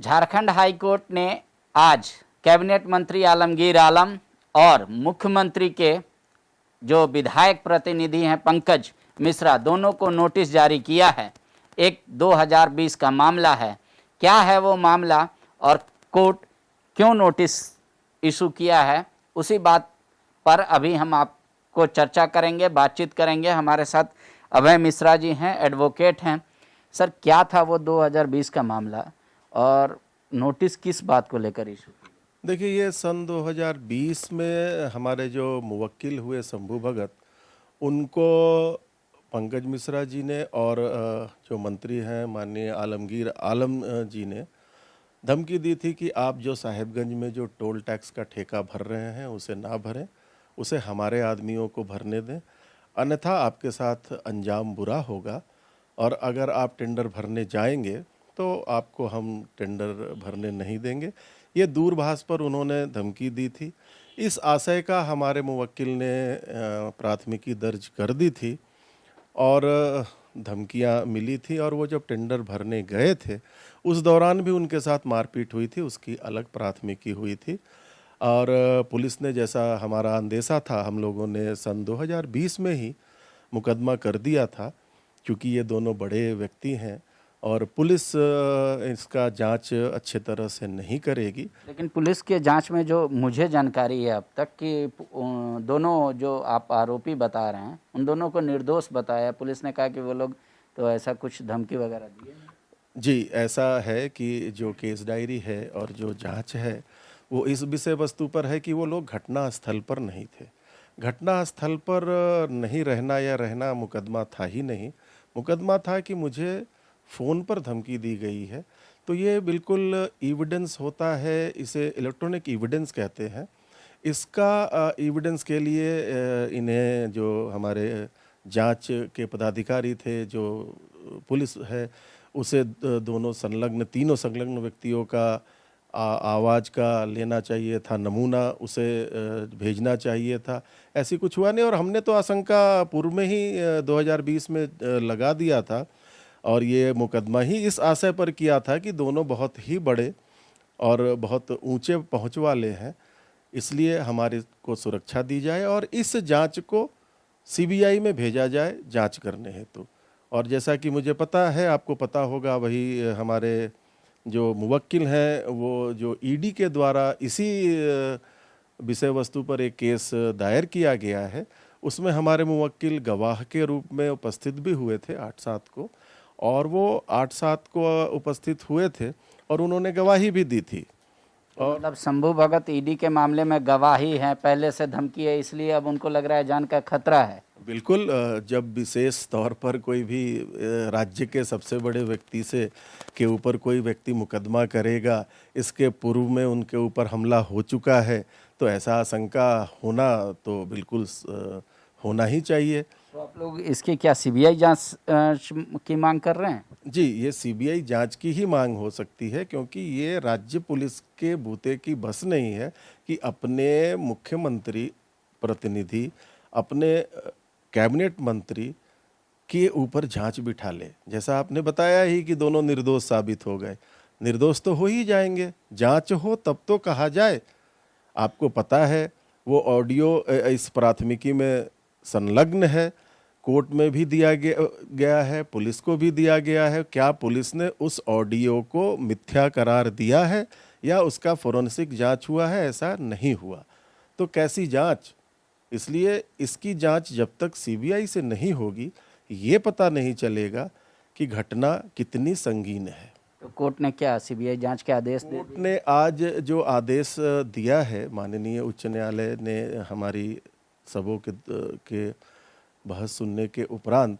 Jharkhand high court ने आज cabinet मंत्री आलमगीर आलम और मुख्यमंत्री के जो विधायक प्रतिनिधि हैं पंकज मिश्रा, दोनों को नोटिस जारी किया है। एक 2020 का मामला है। क्या है वो मामला और कोर्ट क्यों नोटिस इशू किया है, उसी बात पर अभी हम आपको चर्चा करेंगे, बातचीत करेंगे। हमारे साथ अभय मिश्रा जी हैं, एडवोकेट हैं। सर, क्या था वो 2020 का मामला और नोटिस किस बात को लेकर इशू? देखिए, ये सन 2020 में हमारे जो मुवक्किल हुए शंभू भगत, उनको पंकज मिश्रा जी ने और जो मंत्री हैं माननीय आलमगीर आलम जी ने धमकी दी थी कि आप जो साहेबगंज में जो टोल टैक्स का ठेका भर रहे हैं उसे ना भरें, उसे हमारे आदमियों को भरने दें, अन्यथा आपके साथ अंजाम बुरा होगा और अगर आप टेंडर भरने जाएंगे तो आपको हम टेंडर भरने नहीं देंगे। ये दूरभाष पर उन्होंने धमकी दी थी। इस आशय का हमारे मुवक्किल ने प्राथमिकी दर्ज कर दी थी और धमकियां मिली थी और वो जब टेंडर भरने गए थे उस दौरान भी उनके साथ मारपीट हुई थी, उसकी अलग प्राथमिकी हुई थी। और पुलिस ने, जैसा हमारा अंदेशा था, हम लोगों ने सन 2020 में ही मुकदमा कर दिया था, क्योंकि ये दोनों बड़े व्यक्ति हैं और पुलिस इसका जांच अच्छे तरह से नहीं करेगी। लेकिन पुलिस के जांच में जो मुझे जानकारी है अब तक कि दोनों जो आप आरोपी बता रहे हैं उन दोनों को निर्दोष बताया। पुलिस ने कहा कि वो लोग तो ऐसा कुछ धमकी वगैरह दिए नहीं। जी, ऐसा है कि जो केस डायरी है और जो जांच है वो इस विषय वस्तु पर है कि वो लोग घटना स्थल पर नहीं थे। घटना स्थल पर नहीं रहना या रहना मुकदमा था ही नहीं। मुकदमा था कि मुझे फ़ोन पर धमकी दी गई है। तो ये बिल्कुल एविडेंस होता है, इसे इलेक्ट्रॉनिक एविडेंस कहते हैं। इसका एविडेंस के लिए इन्हें, जो हमारे जांच के पदाधिकारी थे, जो पुलिस है, उसे दोनों संलग्न, तीनों संलग्न व्यक्तियों का आवाज़ का लेना चाहिए था नमूना, उसे भेजना चाहिए था। ऐसी कुछ हुआ नहीं और हमने तो आशंका पूर्व में ही 2020 में लगा दिया था और ये मुकदमा ही इस आशय पर किया था कि दोनों बहुत ही बड़े और बहुत ऊंचे पहुंच वाले हैं, इसलिए हमारे को सुरक्षा दी जाए और इस जांच को सीबीआई में भेजा जाए जांच करने हेतु। और जैसा कि मुझे पता है, आपको पता होगा, वही हमारे जो मुवक्किल हैं वो जो ईडी के द्वारा इसी विषय वस्तु पर एक केस दायर किया गया है, उसमें हमारे मुवक्किल गवाह के रूप में उपस्थित भी हुए थे 8/7 को, और वो 8/7 को उपस्थित हुए थे और उन्होंने गवाही भी दी थी। और मतलब शंभू भगत ईडी के मामले में गवाही हैं, पहले से धमकी है, इसलिए अब उनको लग रहा है जान का खतरा है। बिल्कुल, जब विशेष तौर पर कोई भी राज्य के सबसे बड़े व्यक्ति से के ऊपर कोई व्यक्ति मुकदमा करेगा, इसके पूर्व में उनके ऊपर हमला हो चुका है, तो ऐसा आशंका होना तो बिल्कुल होना ही चाहिए। तो आप लोग इसकी क्या सीबीआई जांच की मांग कर रहे हैं? जी, ये सीबीआई जांच की ही मांग हो सकती है, क्योंकि ये राज्य पुलिस के बूते की बस नहीं है कि अपने मुख्यमंत्री प्रतिनिधि, अपने कैबिनेट मंत्री के ऊपर जांच बिठा ले। जैसा आपने बताया ही कि दोनों निर्दोष साबित हो गए, निर्दोष तो हो ही जाएंगे, जांच हो तब तो कहा जाए। आपको पता है वो ऑडियो इस प्राथमिकी में संलग्न है, कोर्ट में भी दिया गया है, पुलिस को भी दिया गया है। क्या पुलिस ने उस ऑडियो को मिथ्या करार दिया है या उसका फोरेंसिक जांच हुआ है? ऐसा नहीं हुआ, तो कैसी जांच? इसलिए इसकी जांच जब तक सीबीआई से नहीं होगी, ये पता नहीं चलेगा कि घटना कितनी संगीन है। तो कोर्ट ने क्या सीबीआई जांच के आदेश दे कोर्ट ने आज जो आदेश दिया है, माननीय उच्च न्यायालय ने हमारी सबों के बहस सुनने के उपरांत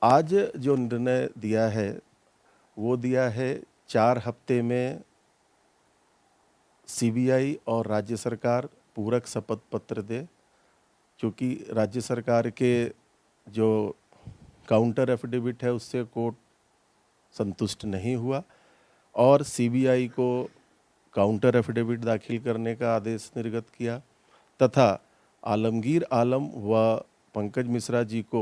आज जो निर्णय दिया है वो दिया है 4 हफ्ते में सीबीआई और राज्य सरकार पूरक शपथ पत्र दे, क्योंकि राज्य सरकार के जो काउंटर एफिडेविट है उससे कोर्ट संतुष्ट नहीं हुआ और सीबीआई को काउंटर एफिडेविट दाखिल करने का आदेश निर्गत किया तथा आलमगीर आलम व पंकज मिश्रा जी को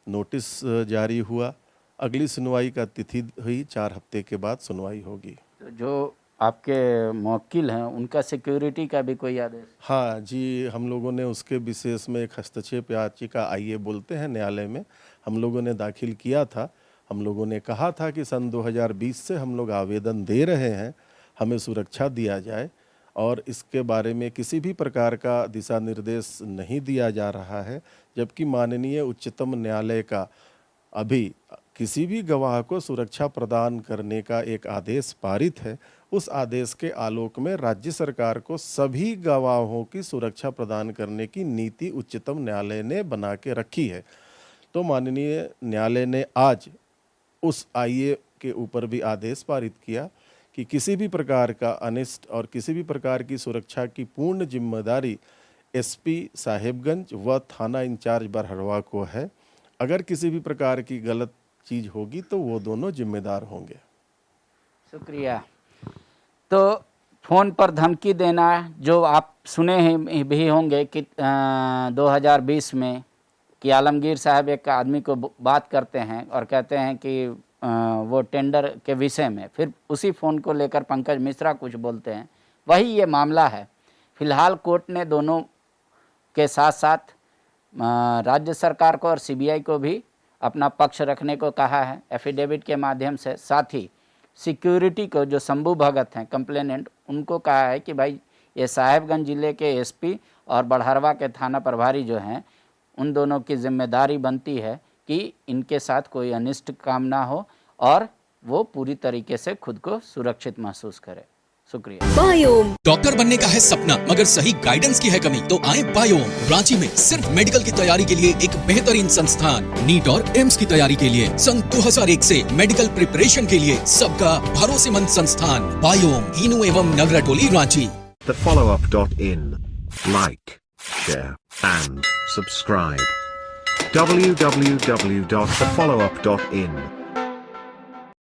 नोटिस जारी हुआ। अगली सुनवाई का तिथि हुई 4 हफ्ते के बाद सुनवाई होगी। तो जो आपके मुवक्किल हैं उनका सिक्योरिटी का भी कोई आदेश? हाँ जी, हम लोगों ने उसके विशेष में एक हस्तक्षेप याचिका आइए बोलते हैं न्यायालय में हम लोगों ने दाखिल किया था। हम लोगों ने कहा था कि सन 2020 से हम लोग आवेदन दे रहे हैं, हमें सुरक्षा दिया जाए और इसके बारे में किसी भी प्रकार का दिशा निर्देश नहीं दिया जा रहा है, जबकि माननीय उच्चतम न्यायालय का अभी किसी भी गवाह को सुरक्षा प्रदान करने का एक आदेश पारित है। उस आदेश के आलोक में राज्य सरकार को सभी गवाहों की सुरक्षा प्रदान करने की नीति उच्चतम न्यायालय ने बना के रखी है। तो माननीय न्यायालय ने आज उस आईए के ऊपर भी आदेश पारित किया कि किसी भी प्रकार का अनिष्ट और किसी भी प्रकार की सुरक्षा की पूर्ण जिम्मेदारी एसपी साहेबगंज व थाना इंचार्ज बरहड़वा को है। अगर किसी भी प्रकार की गलत चीज़ होगी तो वो दोनों जिम्मेदार होंगे। शुक्रिया। तो फ़ोन पर धमकी देना जो आप सुने ही भी होंगे कि 2020 में कि आलमगीर साहब एक आदमी को बात करते हैं और कहते हैं कि वो टेंडर के विषय में, फिर उसी फ़ोन को लेकर पंकज मिश्रा कुछ बोलते हैं, वही ये मामला है। फिलहाल कोर्ट ने दोनों के साथ साथ राज्य सरकार को और सीबीआई को भी अपना पक्ष रखने को कहा है एफिडेविट के माध्यम से। साथ ही सिक्योरिटी को जो शंभू भगत हैं कंप्लेनेंट, उनको कहा है कि भाई ये साहेबगंज ज़िले के एसपी और बड़हरवा के थाना प्रभारी जो हैं उन दोनों की जिम्मेदारी बनती है कि इनके साथ कोई अनिष्ट काम ना हो और वो पूरी तरीके से खुद को सुरक्षित महसूस करे। शुक्रिया। बायोम डॉक्टर बनने का है सपना मगर सही गाइडेंस की है कमी, तो आए बायोम। रांची में सिर्फ मेडिकल की तैयारी के लिए एक बेहतरीन संस्थान, नीट और एम्स की तैयारी के लिए सन 2001 से मेडिकल प्रिपरेशन के लिए सबका भरोसेमंद संस्थान बायोम, इनू एवं नगरा टोली, Ranchi. thefollowup.in. Like, share and subscribe. www.thefollowup.in